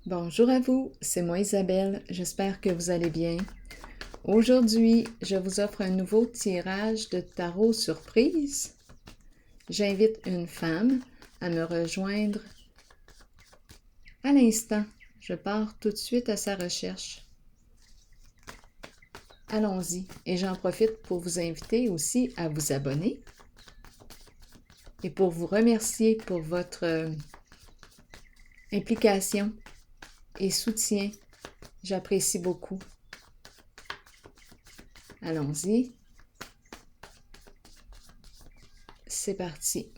Bonjour à vous, c'est moi Isabelle, j'espère que vous allez bien. Aujourd'hui, je vous offre un nouveau tirage de tarot surprise. J'invite une femme à me rejoindre à l'instant. Je pars tout de suite à sa recherche. Allons-y, et j'en profite pour vous inviter aussi à vous abonner et pour vous remercier pour votre implication et soutien. J'apprécie beaucoup. Allons-y. C'est parti.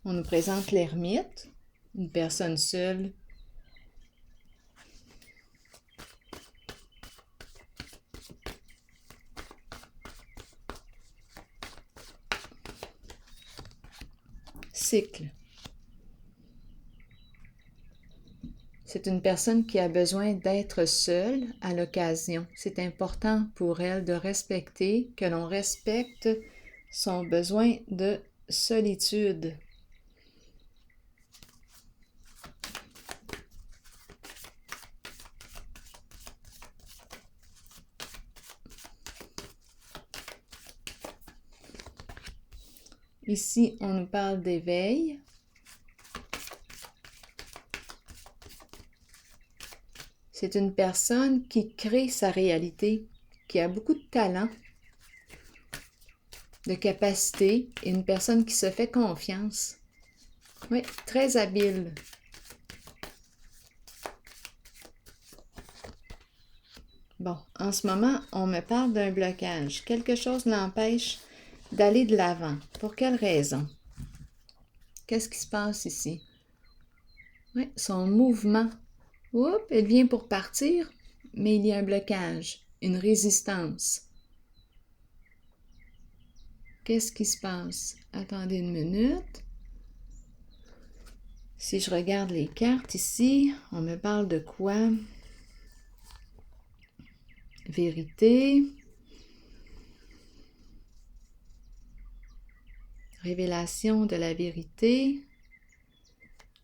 On nous présente l'ermite, une personne seule. Cycle. C'est une personne qui a besoin d'être seule à l'occasion. C'est important pour elle de respecter, que l'on respecte son besoin de solitude. Ici, on nous parle d'éveil. C'est une personne qui crée sa réalité, qui a beaucoup de talent, de capacité, et une personne qui se fait confiance. Oui, très habile. Bon, en ce moment, on me parle d'un blocage. Quelque chose l'empêche d'aller de l'avant. Pour quelle raison? Qu'est-ce qui se passe ici? Oui, son mouvement. Oups, elle vient pour partir, mais il y a un blocage, une résistance. Qu'est-ce qui se passe? Attendez une minute. Si je regarde les cartes ici, on me parle de quoi? Vérité. Révélation de la vérité.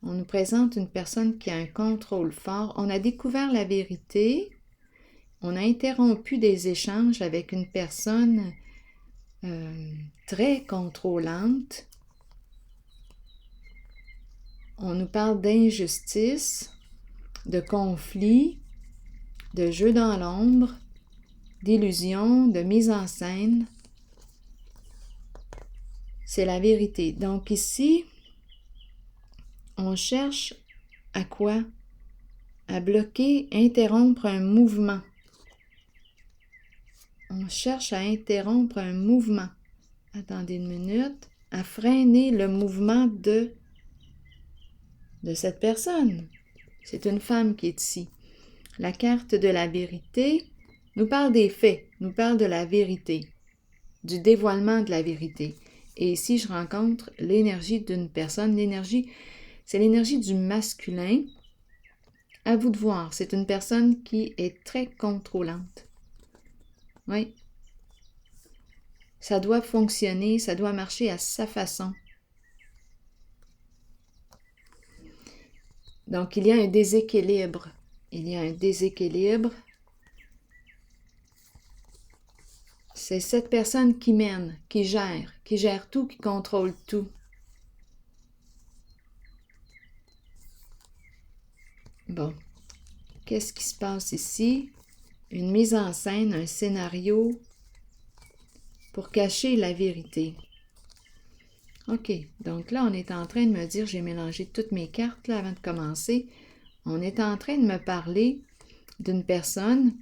On nous présente une personne qui a un contrôle fort. On a découvert la vérité. On a interrompu des échanges avec une personne très contrôlante. On nous parle d'injustice, de conflit, de jeu dans l'ombre, d'illusion, de mise en scène. C'est la vérité. Donc ici, on cherche à quoi? À bloquer, interrompre un mouvement. On cherche à interrompre un mouvement. Attendez une minute. À freiner le mouvement de cette personne. C'est une femme qui est ici. La carte de la vérité nous parle des faits, nous parle de la vérité, du dévoilement de la vérité. Et ici, je rencontre l'énergie d'une personne. L'énergie, c'est l'énergie du masculin. À vous de voir, c'est une personne qui est très contrôlante. Oui. Ça doit fonctionner, ça doit marcher à sa façon. Donc, il y a un déséquilibre. Il y a un déséquilibre. C'est cette personne qui mène, qui gère tout, qui contrôle tout. Bon, qu'est-ce qui se passe ici? Une mise en scène, un scénario pour cacher la vérité. OK, donc là, on est en train de me dire, j'ai mélangé toutes mes cartes là avant de commencer. On est en train de me parler d'une personne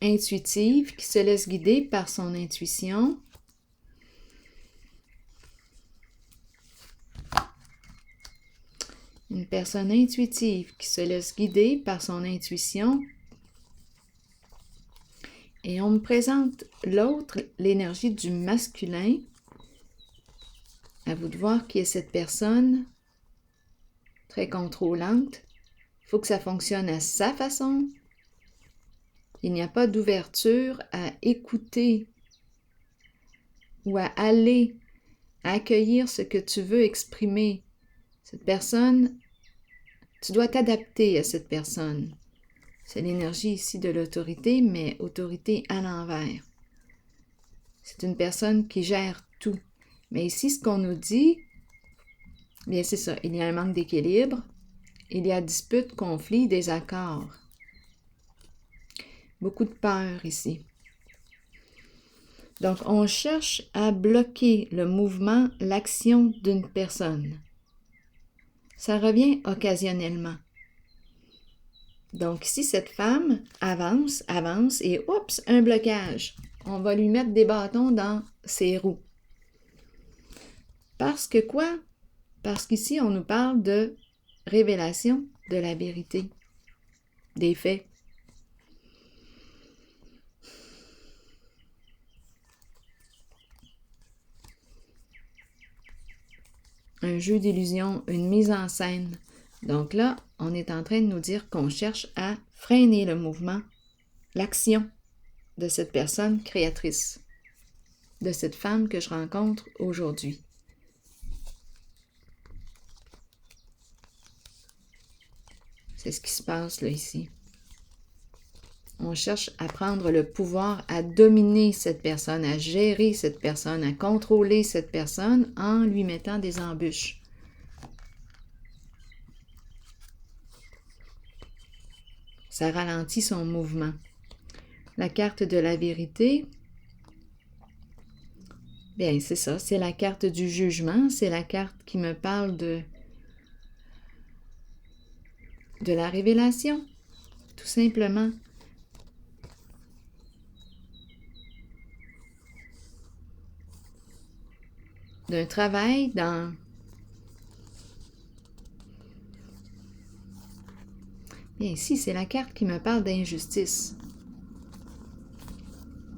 intuitive qui se laisse guider par son intuition. Une personne intuitive qui se laisse guider par son intuition. Et on me présente l'autre, l'énergie du masculin. À vous de voir qui est cette personne, très contrôlante. Il faut que ça fonctionne à sa façon. Il n'y a pas d'ouverture à écouter ou à aller, à accueillir ce que tu veux exprimer. Cette personne, tu dois t'adapter à cette personne. C'est l'énergie ici de l'autorité, mais autorité à l'envers. C'est une personne qui gère tout. Mais ici, ce qu'on nous dit, bien c'est ça, il y a un manque d'équilibre, il y a dispute, conflit, désaccord. Beaucoup de peur ici. Donc, on cherche à bloquer le mouvement, l'action d'une personne. Ça revient occasionnellement. Donc, ici, cette femme avance, avance et oups, un blocage. On va lui mettre des bâtons dans ses roues. Parce que quoi? Parce qu'ici, on nous parle de révélation de la vérité, des faits. Un jeu d'illusion, une mise en scène. Donc là, on est en train de nous dire qu'on cherche à freiner le mouvement, l'action de cette personne créatrice, de cette femme que je rencontre aujourd'hui. C'est ce qui se passe là ici. On cherche à prendre le pouvoir, à dominer cette personne, à gérer cette personne, à contrôler cette personne en lui mettant des embûches. Ça ralentit son mouvement. La carte de la vérité, bien c'est ça, c'est la carte du jugement, c'est la carte qui me parle de la révélation, tout simplement. D'un travail dans... Bien, ici, c'est la carte qui me parle d'injustice,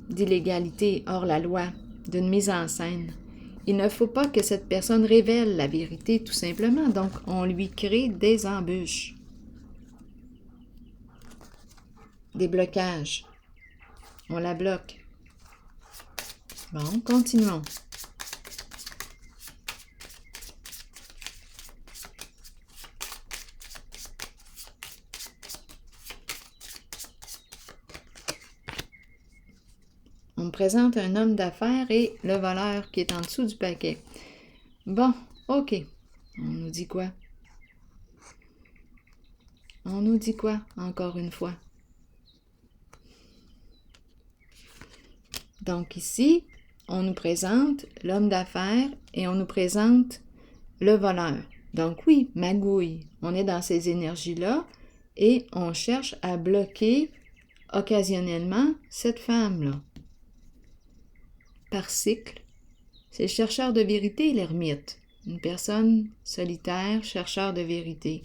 d'illégalité hors la loi, d'une mise en scène. Il ne faut pas que cette personne révèle la vérité, tout simplement, donc on lui crée des embûches, des blocages. On la bloque. Bon, continuons. On me présente un homme d'affaires et le voleur qui est en dessous du paquet. Bon, ok. On nous dit quoi? On nous dit quoi, encore une fois? Donc ici, on nous présente l'homme d'affaires et on nous présente le voleur. Donc oui, magouille. On est dans ces énergies-là et on cherche à bloquer occasionnellement cette femme-là. Par cycle, c'est le chercheur de vérité et l'ermite. Une personne solitaire, chercheur de vérité.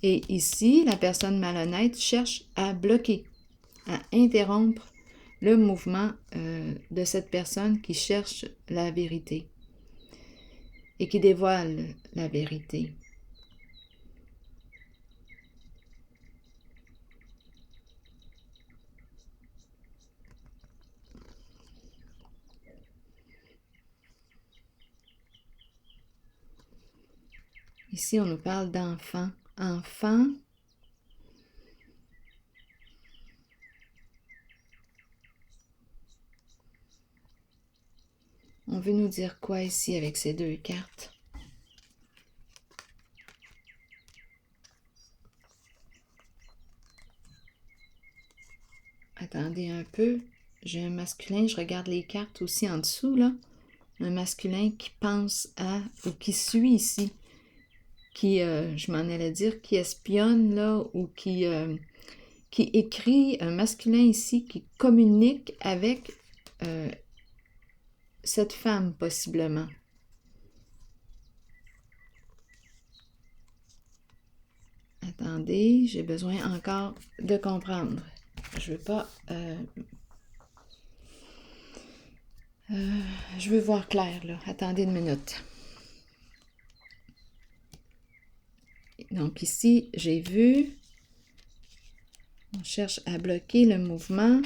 Et ici, la personne malhonnête cherche à bloquer, à interrompre le mouvement de cette personne qui cherche la vérité et qui dévoile la vérité. Ici, on nous parle d'enfants. Enfants, on veut nous dire quoi ici avec ces deux cartes? Attendez un peu. J'ai un masculin, je regarde les cartes aussi en dessous, là. Un masculin qui pense à, ou qui suit ici, qui, je m'en allais dire, qui espionne, là, ou qui écrit, un masculin ici, qui communique avec cette femme, possiblement. Attendez, j'ai besoin encore de comprendre. Je veux pas... je veux voir clair, là. Attendez une minute. Donc ici, j'ai vu... On cherche à bloquer le mouvement.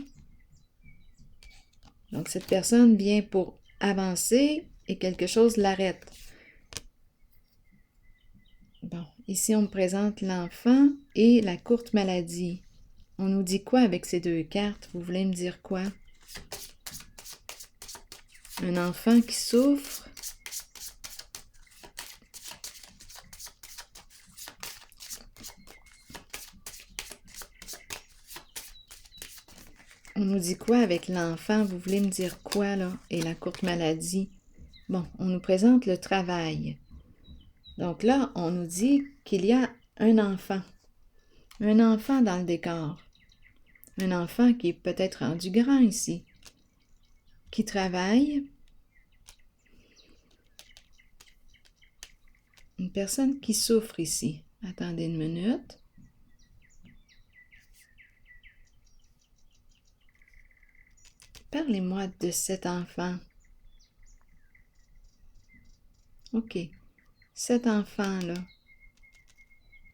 Donc cette personne vient pour avancer et quelque chose l'arrête. Bon, ici on me présente l'enfant et la courte maladie. On nous dit quoi avec ces deux cartes? Vous voulez me dire quoi? Un enfant qui souffre. On nous dit quoi avec l'enfant? Vous voulez me dire quoi, là? Et la courte maladie? Bon, on nous présente le travail. Donc là, on nous dit qu'il y a un enfant dans le décor. Un enfant qui est peut-être rendu grand ici, qui travaille. Une personne qui souffre ici. Attendez une minute. Parlez-moi de cet enfant. OK. Cet enfant-là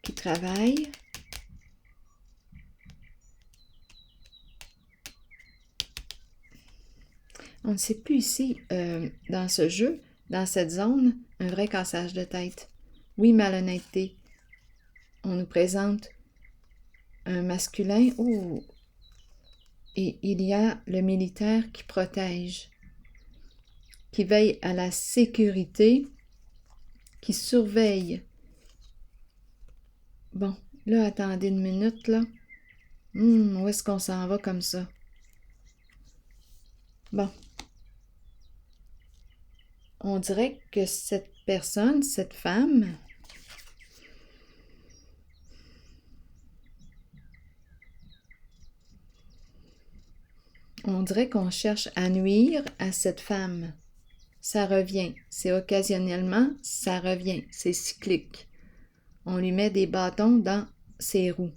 qui travaille. On ne sait plus ici, dans ce jeu, dans cette zone, un vrai cassage de tête. Oui, malhonnêteté. On nous présente un masculin. Oh! Et il y a le militaire qui protège, qui veille à la sécurité, qui surveille. Bon, là, attendez une minute, là. Où est-ce qu'on s'en va comme ça? Bon. On dirait que cette personne, cette femme, on dirait qu'on cherche à nuire à cette femme. Ça revient. C'est occasionnellement, ça revient. C'est cyclique. On lui met des bâtons dans ses roues.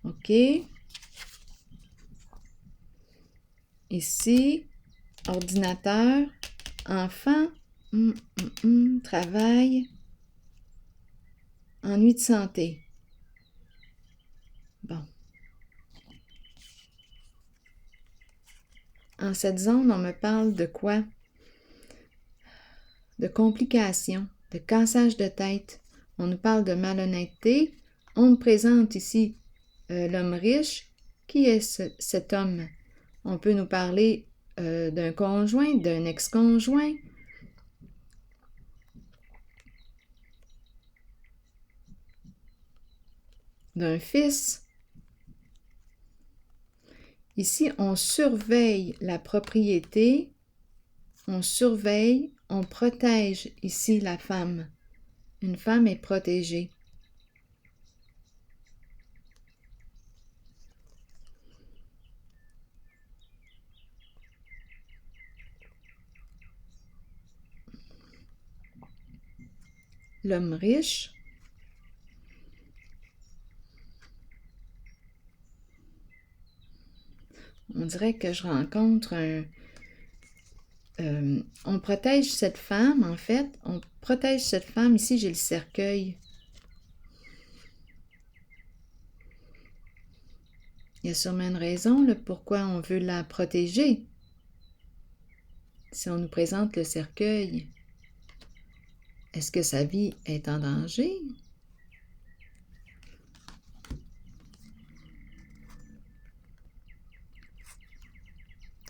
OK? Ici, ordinateur, enfant, travail, ennui de santé. Bon. En cette zone, on me parle de quoi? De complications, de cassage de tête. On nous parle de malhonnêteté. On me présente ici l'homme riche. Qui est cet homme? On peut nous parler d'un conjoint, d'un ex-conjoint. D'un fils. Ici, on surveille la propriété. On surveille, on protège ici la femme. Une femme est protégée. L'homme riche. On dirait que je rencontre un... on protège cette femme, en fait. On protège cette femme. Ici, j'ai le cercueil. Il y a sûrement une raison là, pourquoi on veut la protéger. Si on nous présente le cercueil, est-ce que sa vie est en danger?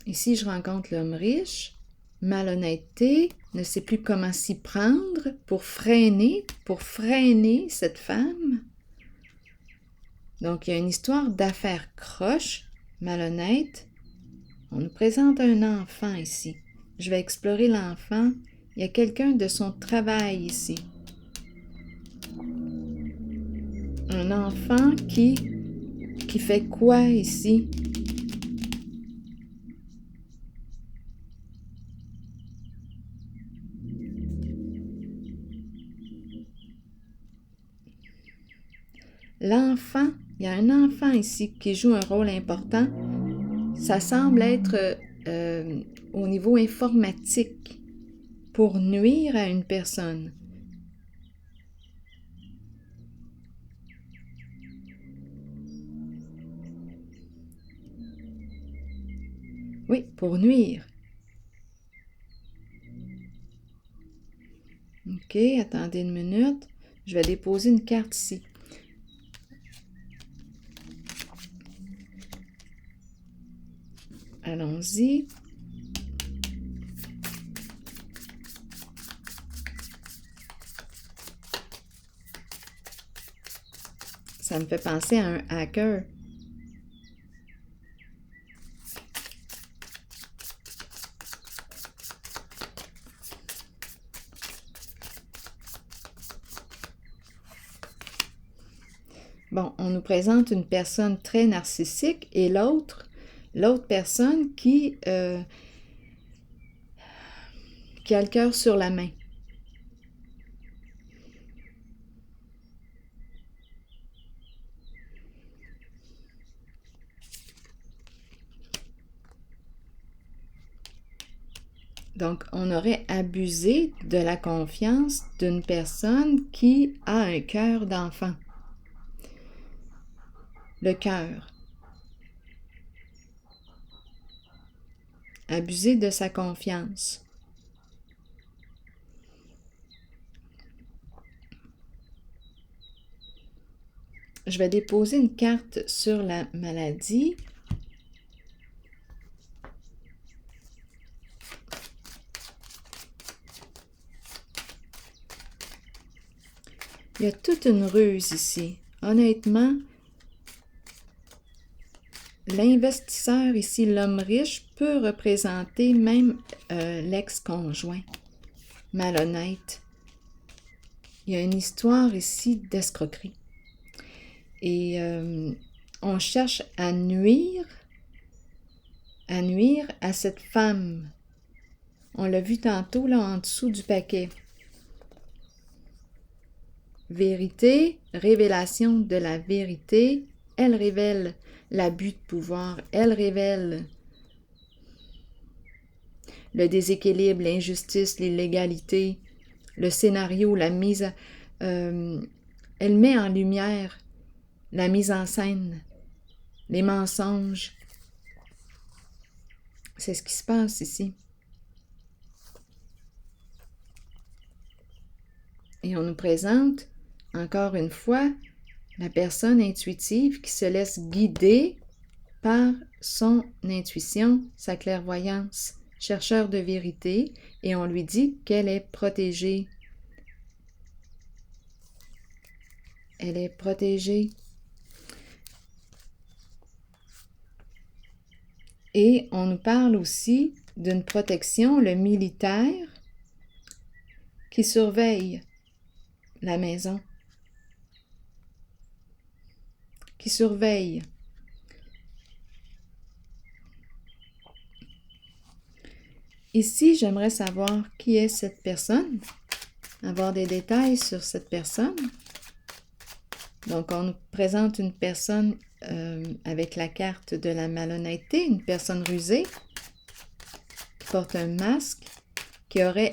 Ici, je rencontre l'homme riche, malhonnêteté, ne sait plus comment s'y prendre pour freiner cette femme. Donc, il y a une histoire d'affaires croche, malhonnête. On nous présente un enfant ici. Je vais explorer l'enfant. Il y a quelqu'un de son travail ici. Un enfant qui fait quoi ici? L'enfant, il y a un enfant ici qui joue un rôle important. Ça semble être au niveau informatique pour nuire à une personne. Oui, pour nuire. OK, attendez une minute. Je vais déposer une carte ici. Allons-y. Ça me fait penser à un hacker. Bon, on nous présente une personne très narcissique et l'autre personne qui a le cœur sur la main. Donc, on aurait abusé de la confiance d'une personne qui a un cœur d'enfant. Le cœur. Abuser de sa confiance. Je vais déposer une carte sur la maladie. Il y a toute une ruse ici. Honnêtement, l'investisseur ici, l'homme riche, peut représenter même l'ex-conjoint malhonnête. Il y a une histoire ici d'escroquerie. Et on cherche à nuire à cette femme. On l'a vu tantôt là en dessous du paquet. Vérité, révélation de la vérité, elle révèle l'abus de pouvoir, elle révèle le déséquilibre, l'injustice, l'illégalité, le scénario, la mise à... elle met en lumière la mise en scène, les mensonges. C'est ce qui se passe ici. Et on nous présente, encore une fois, la personne intuitive qui se laisse guider par son intuition, sa clairvoyance, chercheur de vérité, et on lui dit qu'elle est protégée. Elle est protégée. Et on nous parle aussi d'une protection, le militaire qui surveille la maison, qui surveille. Ici, j'aimerais savoir qui est cette personne, avoir des détails sur cette personne. Donc, on nous présente une personne avec la carte de la malhonnêteté, une personne rusée, qui porte un masque, qui aurait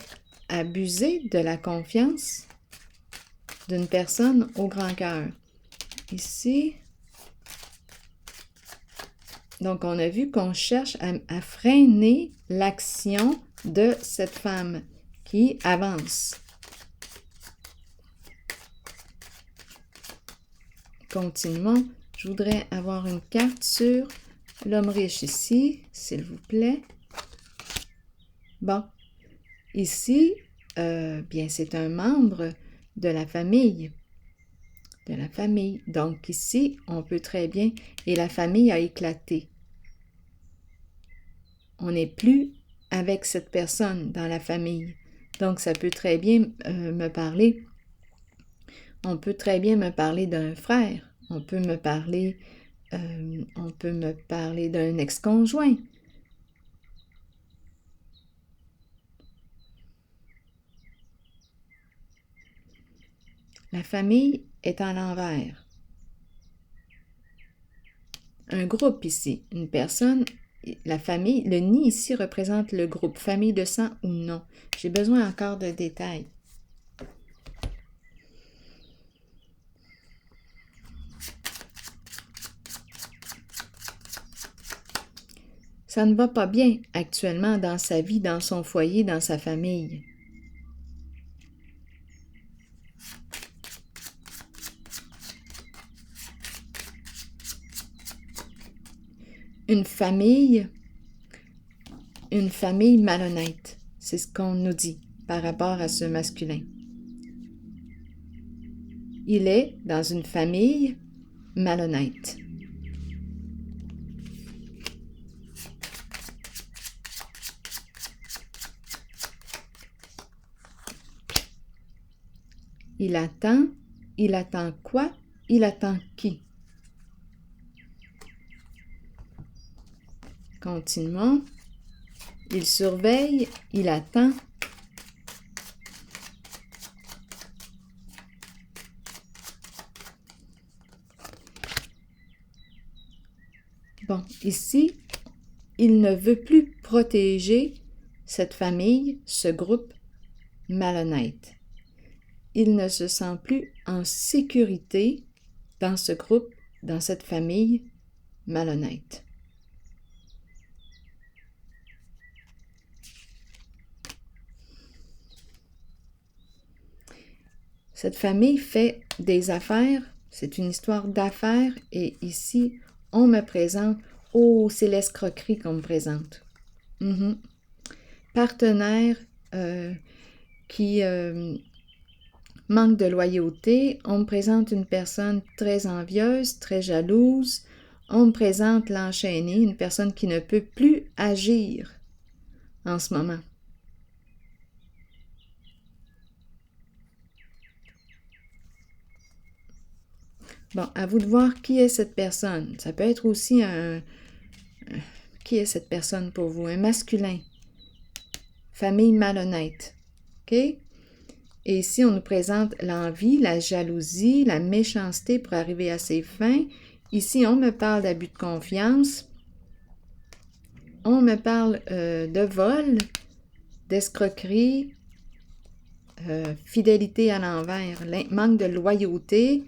abusé de la confiance d'une personne au grand cœur. Ici, donc on a vu qu'on cherche à freiner l'action de cette femme qui avance. Continuons. Je voudrais avoir une carte sur l'homme riche ici, s'il vous plaît. Bon, ici, bien, c'est un membre de la famille. Donc ici, on peut très bien... Et la famille a éclaté. On n'est plus avec cette personne dans la famille. Donc, ça peut très bien me parler. On peut très bien me parler d'un frère. On peut me parler d'un ex-conjoint. La famille est à l'envers. Un groupe ici, une personne, la famille, le nid ici représente le groupe, famille de sang ou non. J'ai besoin encore de détails. Ça ne va pas bien actuellement dans sa vie, dans son foyer, dans sa famille. une famille malhonnête. C'est ce qu'on nous dit par rapport à ce masculin. Il est dans une famille malhonnête. Il attend quoi? Il attend qui? Continuons. Il surveille, il attend. Bon, ici, il ne veut plus protéger cette famille, ce groupe malhonnête. Il ne se sent plus en sécurité dans ce groupe, dans cette famille malhonnête. Cette famille fait des affaires, c'est une histoire d'affaires et ici, on me présente, oh, c'est l'escroquerie qu'on me présente. Partenaire qui manque de loyauté, on me présente une personne très envieuse, très jalouse, on me présente l'enchaîné, une personne qui ne peut plus agir en ce moment. Bon, à vous de voir qui est cette personne. Ça peut être aussi qui est cette personne pour vous? Un masculin. Famille malhonnête. OK? Et ici, on nous présente l'envie, la jalousie, la méchanceté pour arriver à ses fins. Ici, on me parle d'abus de confiance. On me parle de vol, d'escroquerie, fidélité à l'envers, manque de loyauté.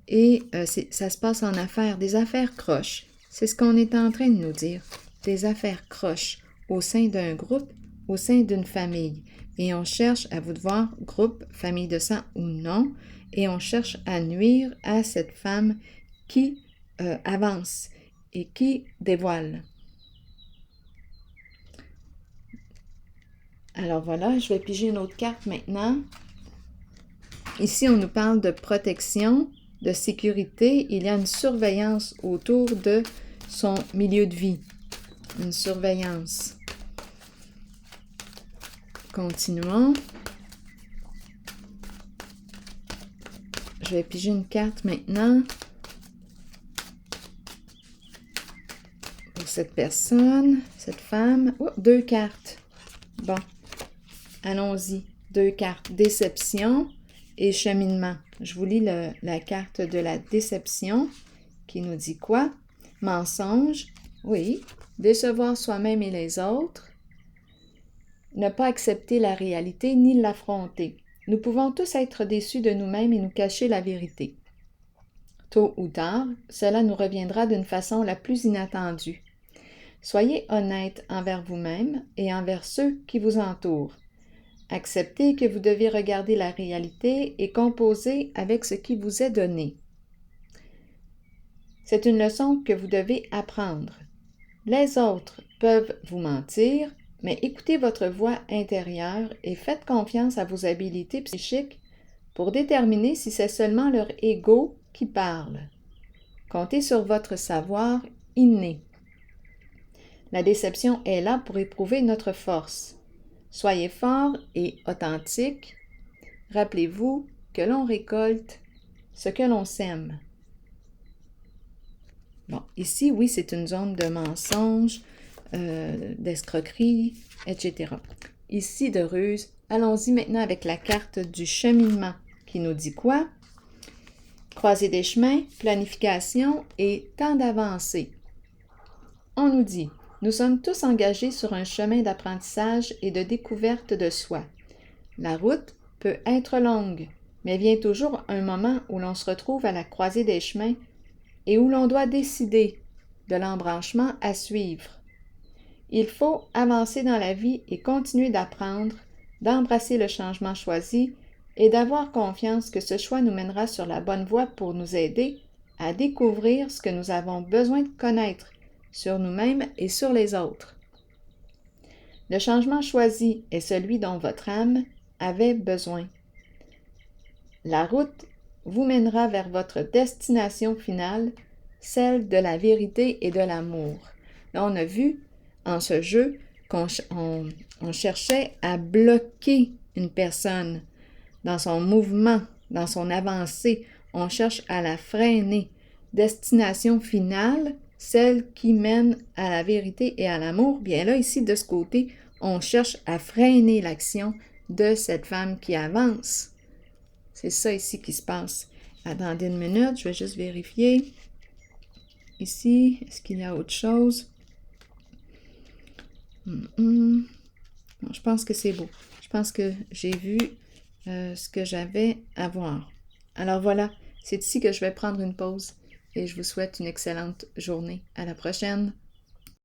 Et ça se passe en affaires, des affaires croches. C'est ce qu'on est en train de nous dire. Des affaires croches au sein d'un groupe, au sein d'une famille. Et on cherche, à vous de voir, groupe, famille de sang ou non, et on cherche à nuire à cette femme qui avance et qui dévoile. Alors voilà, je vais piger une autre carte maintenant. Ici, on nous parle de protection, de sécurité. Il y a une surveillance autour de son milieu de vie. Une surveillance. Continuons. Je vais piger une carte maintenant. Pour cette personne, cette femme. Oh, 2 cartes. Bon, allons-y. 2 cartes. Déception et cheminement. Je vous lis la carte de la déception qui nous dit quoi? Mensonge, oui. Décevoir soi-même et les autres. Ne pas accepter la réalité ni l'affronter. Nous pouvons tous être déçus de nous-mêmes et nous cacher la vérité. Tôt ou tard, cela nous reviendra d'une façon la plus inattendue. Soyez honnête envers vous-même et envers ceux qui vous entourent. Acceptez que vous devez regarder la réalité et composer avec ce qui vous est donné. C'est une leçon que vous devez apprendre. Les autres peuvent vous mentir, mais écoutez votre voix intérieure et faites confiance à vos habiletés psychiques pour déterminer si c'est seulement leur ego qui parle. Comptez sur votre savoir inné. La déception est là pour éprouver notre force. Soyez fort et authentique. Rappelez-vous que l'on récolte ce que l'on sème. Bon, ici, oui, c'est une zone de mensonges, d'escroquerie, etc. Ici, de ruse. Allons-y maintenant avec la carte du cheminement qui nous dit quoi? Croisée des chemins, planification et temps d'avancer. On nous dit, nous sommes tous engagés sur un chemin d'apprentissage et de découverte de soi. La route peut être longue, mais vient toujours un moment où l'on se retrouve à la croisée des chemins et où l'on doit décider de l'embranchement à suivre. Il faut avancer dans la vie et continuer d'apprendre, d'embrasser le changement choisi et d'avoir confiance que ce choix nous mènera sur la bonne voie pour nous aider à découvrir ce que nous avons besoin de connaître sur nous-mêmes et sur les autres. Le changement choisi est celui dont votre âme avait besoin. La route vous mènera vers votre destination finale, celle de la vérité et de l'amour. Là, on a vu en ce jeu qu'on cherchait à bloquer une personne dans son mouvement, dans son avancée. On cherche à la freiner. Destination finale, celle qui mène à la vérité et à l'amour. Bien là, ici, de ce côté, on cherche à freiner l'action de cette femme qui avance. C'est ça ici qui se passe. Attendez une minute, je vais juste vérifier. Ici, est-ce qu'il y a autre chose? Non, je pense que c'est beau. Je pense que j'ai vu ce que j'avais à voir. Alors voilà, c'est ici que je vais prendre une pause et je vous souhaite une excellente journée. À la prochaine!